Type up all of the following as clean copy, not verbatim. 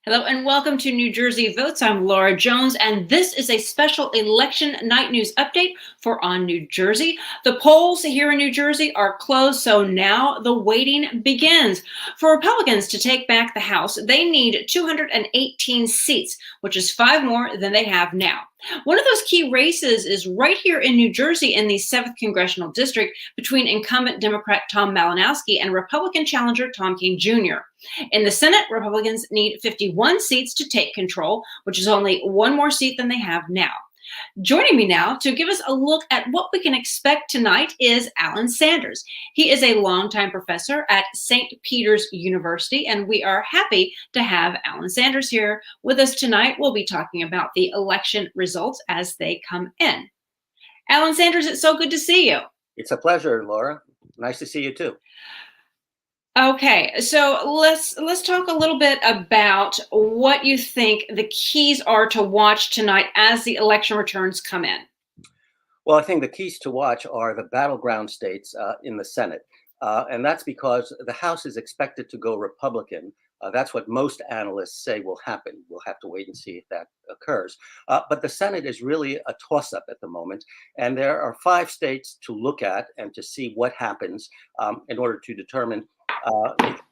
Hello and welcome to New Jersey Votes. I'm Laura Jones, and this is a special election night news update for On New Jersey. The polls here in New Jersey are closed, so now the waiting begins. For Republicans to take back the House, they need 218 seats, which is 5 more than they have now. One of those key races is right here in New Jersey in the 7th Congressional District between incumbent Democrat Tom Malinowski and Republican challenger Tom Kean Jr. In the Senate, Republicans need 51 seats to take control, which is only one more seat than they have now. Joining me now to give us a look at what we can expect tonight is Alan Sanders. He is a longtime professor at St. Peter's University, and we are happy to have Alan Sanders here with us tonight. We'll be talking about the election results as they come in. Alan Sanders, it's so good to see you. It's a pleasure, Laura. Nice to see you too. Okay, so let's talk a little bit about what you think the keys are to watch tonight as the election returns come in. Well, I think the keys to watch are the battleground states in the Senate. And that's because the House is expected to go Republican. That's what most analysts say will happen. We'll have to wait and see if that occurs. But the Senate is really a toss-up at the moment. And there are 5 states to look at and to see what happens in order to determine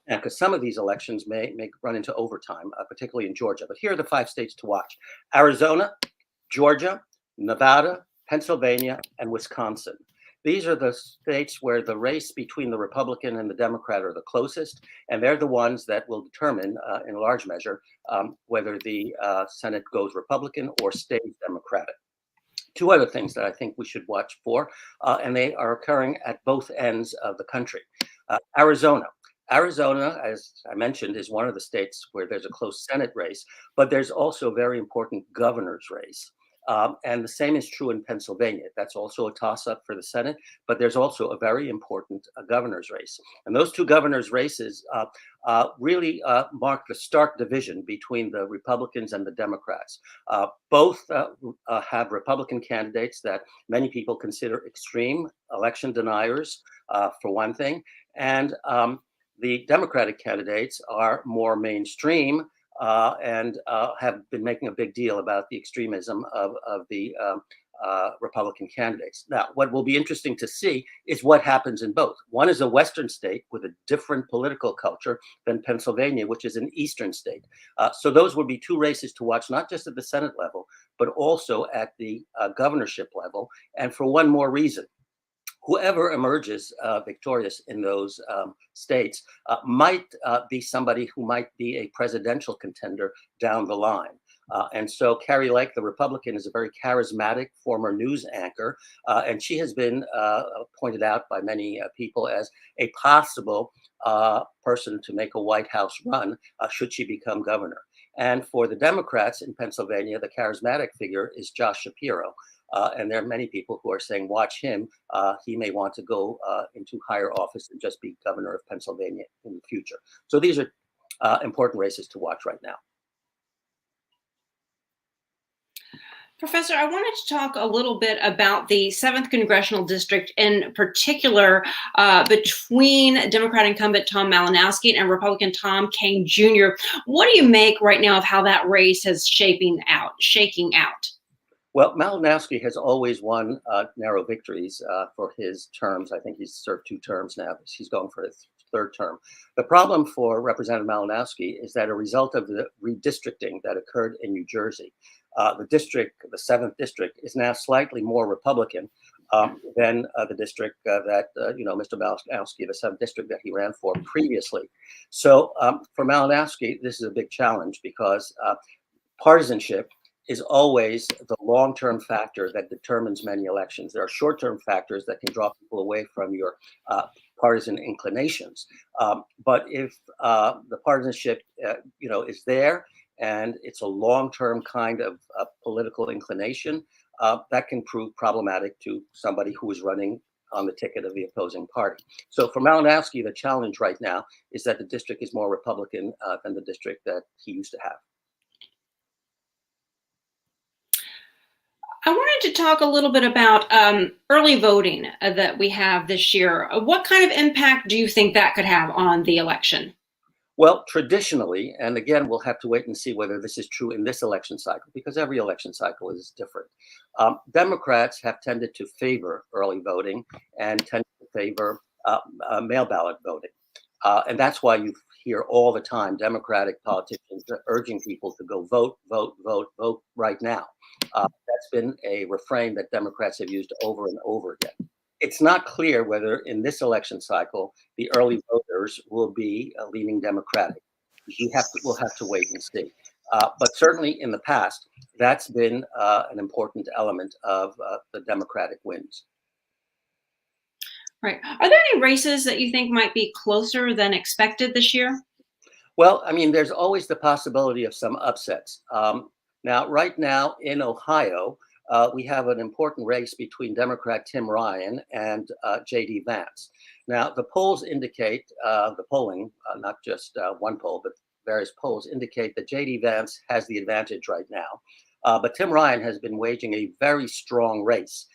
because some of these elections may run into overtime, particularly in Georgia. But here are the 5 states to watch: Arizona, Georgia, Nevada, Pennsylvania, and Wisconsin. These are the states where the race between the Republican and the Democrat are the closest, and they're the ones that will determine, in large measure, whether the Senate goes Republican or stays Democratic. 2 other things that I think we should watch for, and they are occurring at both ends of the country. Arizona. Arizona, as I mentioned, is one of the states where there's a close Senate race, but there's also a very important governor's race. And the same is true in Pennsylvania. That's also a toss-up for the Senate, but there's also a very important governor's race. And those 2 governor's races really mark the stark division between the Republicans and the Democrats. Both have Republican candidates that many people consider extreme election deniers, for one thing, and the Democratic candidates are more mainstream and have been making a big deal about the extremism of the Republican candidates. Now, what will be interesting to see is what happens in both. One is a Western state with a different political culture than Pennsylvania, which is an Eastern state. So those would be 2 races to watch, not just at the Senate level, but also at the governorship level. And for one more reason: whoever emerges victorious in those states might be somebody who might be a presidential contender down the line. And so Carrie Lake, the Republican, is a very charismatic former news anchor, and she has been pointed out by many people as a possible person to make a White House run should she become governor. And for the Democrats in Pennsylvania, the charismatic figure is Josh Shapiro. And there are many people who are saying, watch him. He may want to go into higher office and just be governor of Pennsylvania in the future. So these are important races to watch right now. Professor, I wanted to talk a little bit about the 7th Congressional District, in particular between Democrat incumbent Tom Malinowski and Republican Tom Kean Jr. What do you make right now of how that race is shaking out? Well, Malinowski has always won narrow victories for his terms. I think he's served 2 terms now. He's going for his 3rd term. The problem for Representative Malinowski is that a result of the redistricting that occurred in New Jersey, the 7th district, is now slightly more Republican than the district that, Mr. Malinowski, the 7th district that he ran for previously. So for Malinowski, this is a big challenge because partisanship is always the long-term factor that determines many elections. There are short-term factors that can draw people away from your partisan inclinations. But if the partisanship, is there and it's a long-term kind of political inclination, that can prove problematic to somebody who is running on the ticket of the opposing party. So for Malinowski, the challenge right now is that the district is more Republican than the district that he used to have. I wanted to talk a little bit about early voting that we have this year. What kind of impact do you think that could have on the election? Well, traditionally, and again, we'll have to wait and see whether this is true in this election cycle, because every election cycle is different. Democrats have tended to favor early voting and tend to favor mail ballot voting. And that's why you hear all the time Democratic politicians urging people to go vote, vote, vote, vote right now. That's been a refrain that Democrats have used over and over again. It's not clear whether in this election cycle the early voters will be leaning Democratic. We'll have to wait and see. But certainly in the past, that's been an important element of the Democratic wins. Right. Are there any races that you think might be closer than expected this year? Well, I mean, there's always the possibility of some upsets. Now, right now in Ohio, we have an important race between Democrat Tim Ryan and J.D. Vance. Now, the polls indicate, the polling, not just one poll, but various polls indicate that J.D. Vance has the advantage right now. But Tim Ryan has been waging a very strong race.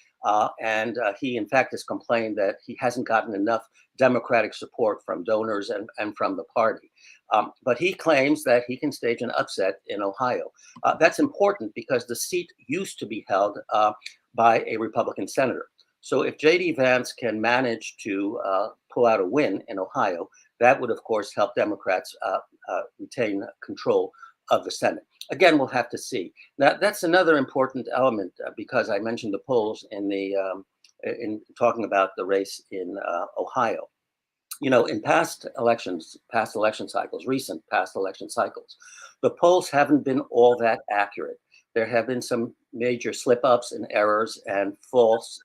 And he, in fact, has complained that he hasn't gotten enough Democratic support from donors and from the party. But he claims that he can stage an upset in Ohio. That's important because the seat used to be held by a Republican senator. So if J.D. Vance can manage to pull out a win in Ohio, that would, of course, help Democrats retain control of the Senate. Again, we'll have to see. Now, that's another important element because I mentioned the polls in talking about the race in Ohio. You know, in past election cycles, recent past election cycles, the polls haven't been all that accurate. There have been some major slip-ups and errors and false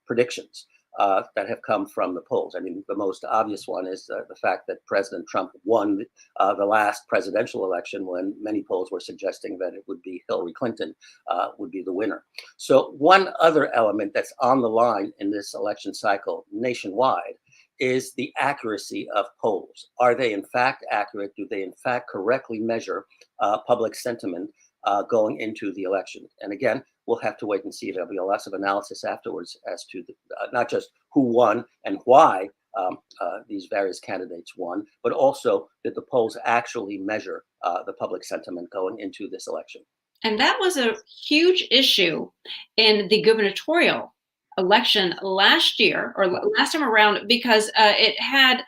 predictions that have come from the polls. I mean, the most obvious one is the fact that President Trump won the last presidential election when many polls were suggesting that it would be Hillary Clinton would be the winner. So one other element that's on the line in this election cycle nationwide is the accuracy of polls. Are they in fact accurate? Do they in fact correctly measure public sentiment going into the election? And again, we'll have to wait and see. There'll be lots of analysis afterwards as to not just who won and why these various candidates won, but also did the polls actually measure the public sentiment going into this election? And that was a huge issue in the gubernatorial election last year or last time around because it had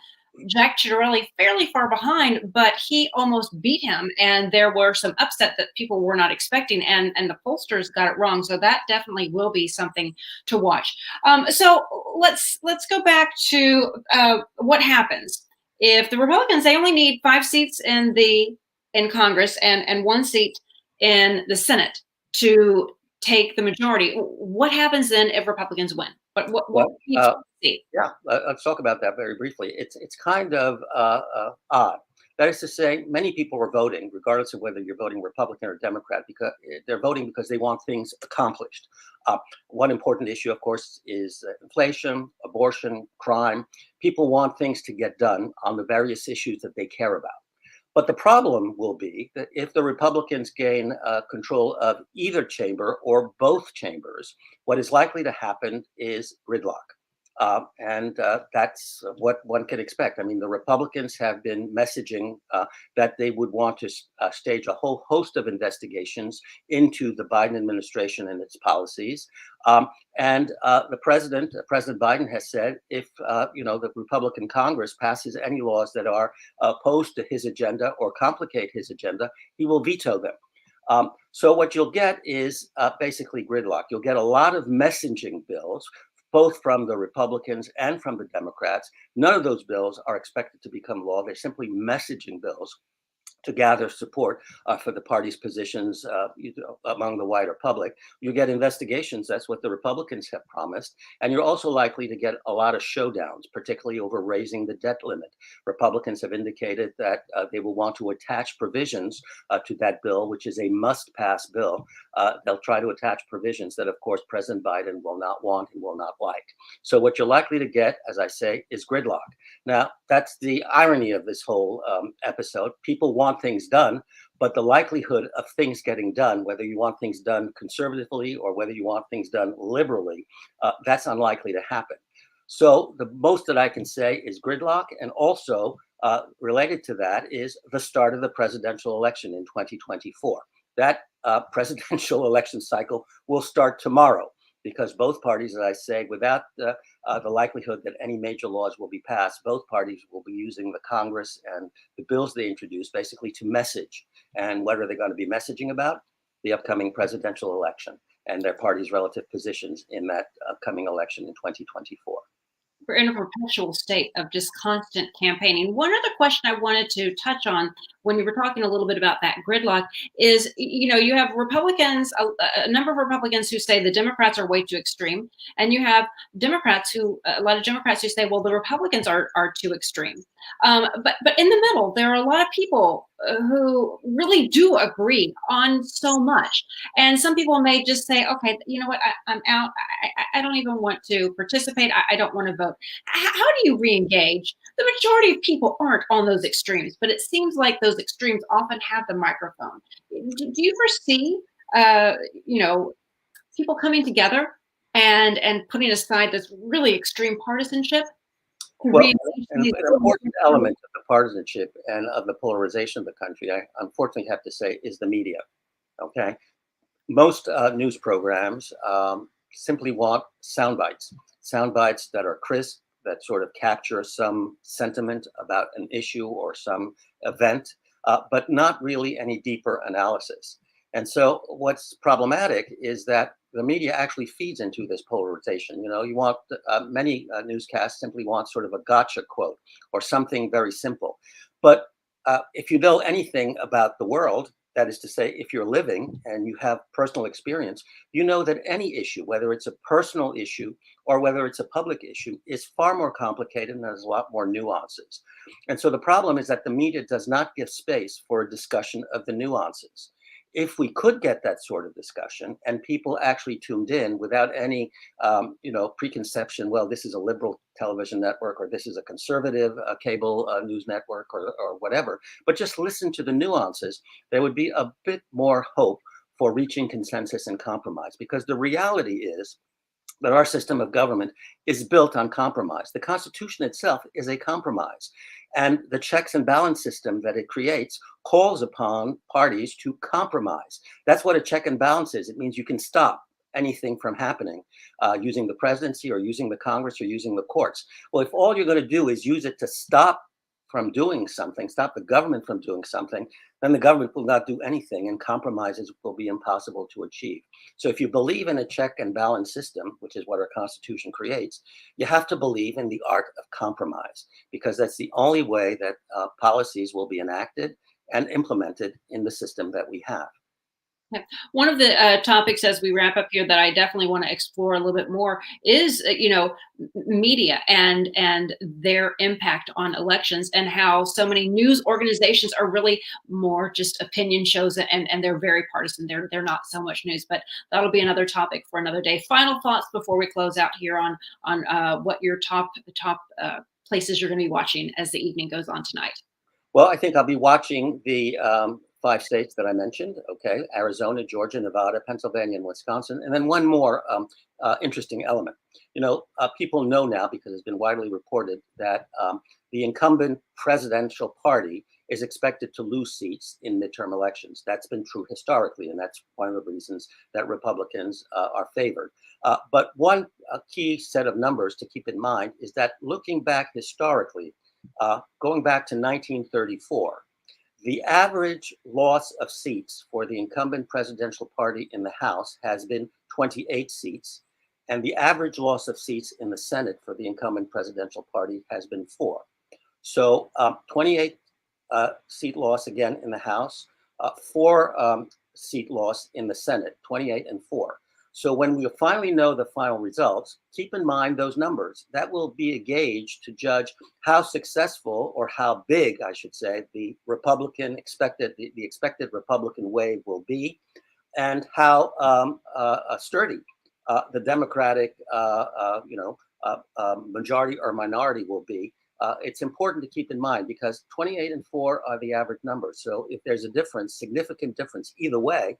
Jack Ciattarelli fairly far behind, but he almost beat him, and there were some upset that people were not expecting, and the pollsters got it wrong. So that definitely will be something to watch. So let's go back to what happens if the Republicans, they only need 5 seats in Congress and 1 seat in the Senate to take the majority. What happens then if Republicans win? What see? Yeah, let's talk about that very briefly. It's kind of odd. That is to say, many people are voting, regardless of whether you're voting Republican or Democrat, because they're voting because they want things accomplished. One important issue, of course, is inflation, abortion, crime. People want things to get done on the various issues that they care about. But the problem will be that if the Republicans gain control of either chamber or both chambers, what is likely to happen is gridlock. And that's what one can expect. I mean, the Republicans have been messaging that they would want to stage a whole host of investigations into the Biden administration and its policies. And President Biden has said if the Republican Congress passes any laws that are opposed to his agenda or complicate his agenda, he will veto them. So what you'll get is basically gridlock. You'll get a lot of messaging bills, both from the Republicans and from the Democrats. None of those bills are expected to become law. They're simply messaging bills to gather support for the party's positions among the wider public. You get investigations. That's what the Republicans have promised. And you're also likely to get a lot of showdowns, particularly over raising the debt limit. Republicans have indicated that they will want to attach provisions to that bill, which is a must-pass bill. They'll try to attach provisions that, of course, President Biden will not want and will not like. So what you're likely to get, as I say, is gridlock. Now, that's the irony of this whole episode. People want things done, but the likelihood of things getting done, whether you want things done conservatively or whether you want things done liberally, that's unlikely to happen. So the most that I can say is gridlock, and also related to that is the start of the presidential election in 2024. That presidential election cycle will start tomorrow because both parties, as I say, without the likelihood that any major laws will be passed, both parties will be using the Congress and the bills they introduce basically to message. And what are they going to be messaging about? The upcoming presidential election and their party's relative positions in that upcoming election in 2024. We're in a perpetual state of just constant campaigning. One other question I wanted to touch on when you were talking a little bit about that gridlock is, you have Republicans, a number of Republicans who say the Democrats are way too extreme, and you have a lot of Democrats who say, well, the Republicans are too extreme. But in the middle, there are a lot of people who really do agree on so much. And some people may just say, okay, you know what, I'm out. I don't even want to participate. I don't want to vote. How do you re-engage? The majority of people aren't on those extremes, but it seems like those extremes often have the microphone. Do you foresee, uh, you know, people coming together and putting aside this really extreme partisanship to Well, re-engage an these? important element of the partisanship and of the polarization of the country, I unfortunately have to say, is the media. Okay, most news programs simply want sound bites that are crisp, that sort of capture some sentiment about an issue or some event, but not really any deeper analysis. And so, what's problematic is that the media actually feeds into this polarization. You want many newscasts simply want sort of a gotcha quote or something very simple. But if you know anything about the world, that is to say, if you're living and you have personal experience, you know that any issue, whether it's a personal issue or whether it's a public issue, is far more complicated and has a lot more nuances. And so the problem is that the media does not give space for a discussion of the nuances. If we could get that sort of discussion and people actually tuned in without any, preconception, well, this is a liberal television network or this is a conservative cable news network or whatever, but just listen to the nuances, there would be a bit more hope for reaching consensus and compromise. Because the reality is that our system of government is built on compromise. The Constitution itself is a compromise. And the checks and balance system that it creates calls upon parties to compromise. That's what a check and balance is. It means you can stop anything from happening using the presidency or using the Congress or using the courts. Well, if all you're going to do is use it to stop from doing something, stop the government from doing something, then the government will not do anything and compromises will be impossible to achieve. So if you believe in a check and balance system, which is what our Constitution creates, you have to believe in the art of compromise because that's the only way that policies will be enacted and implemented in the system that we have. Yeah. One of the topics as we wrap up here that I definitely want to explore a little bit more is, media and their impact on elections and how so many news organizations are really more just opinion shows and they're very partisan. They're not so much news, but that'll be another topic for another day. Final thoughts before we close out here on what your top places you're going to be watching as the evening goes on tonight. Well, I think I'll be watching the 5 states that I mentioned. Okay, Arizona, Georgia, Nevada, Pennsylvania, and Wisconsin, and then one more interesting element. People know now because it's been widely reported that the incumbent presidential party is expected to lose seats in midterm elections. That's been true historically, and that's one of the reasons that Republicans are favored. But one key set of numbers to keep in mind is that looking back historically, going back to 1934, the average loss of seats for the incumbent presidential party in the House has been 28 seats, and the average loss of seats in the Senate for the incumbent presidential party has been 4. So 28 seat loss again in the House, 4 seat loss in the Senate, 28 and 4. So when we finally know the final results, keep in mind those numbers. That will be a gauge to judge how successful or how big, I should say, the expected Republican wave will be, and how sturdy the Democratic, majority or minority will be. It's important to keep in mind because 28 and 4 are the average numbers. So if there's a difference, significant difference either way,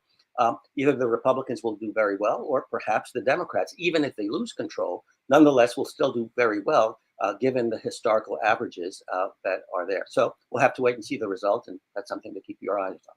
Either the Republicans will do very well, or perhaps the Democrats, even if they lose control, nonetheless will still do very well, given the historical averages that are there. So we'll have to wait and see the result, and that's something to keep your eyes on.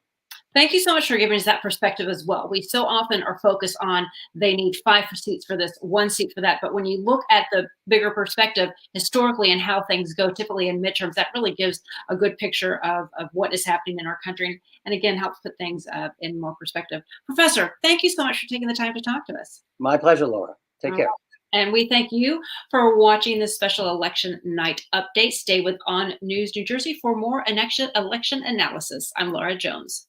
Thank you so much for giving us that perspective as well. We so often are focused on they need 5 seats for this, 1 seat for that. But when you look at the bigger perspective historically and how things go typically in midterms, that really gives a good picture of what is happening in our country. And again, helps put things in more perspective. Professor, thank you so much for taking the time to talk to us. My pleasure, Laura. Take care. And we thank you for watching this special election night update. Stay with On News New Jersey for more election analysis. I'm Laura Jones.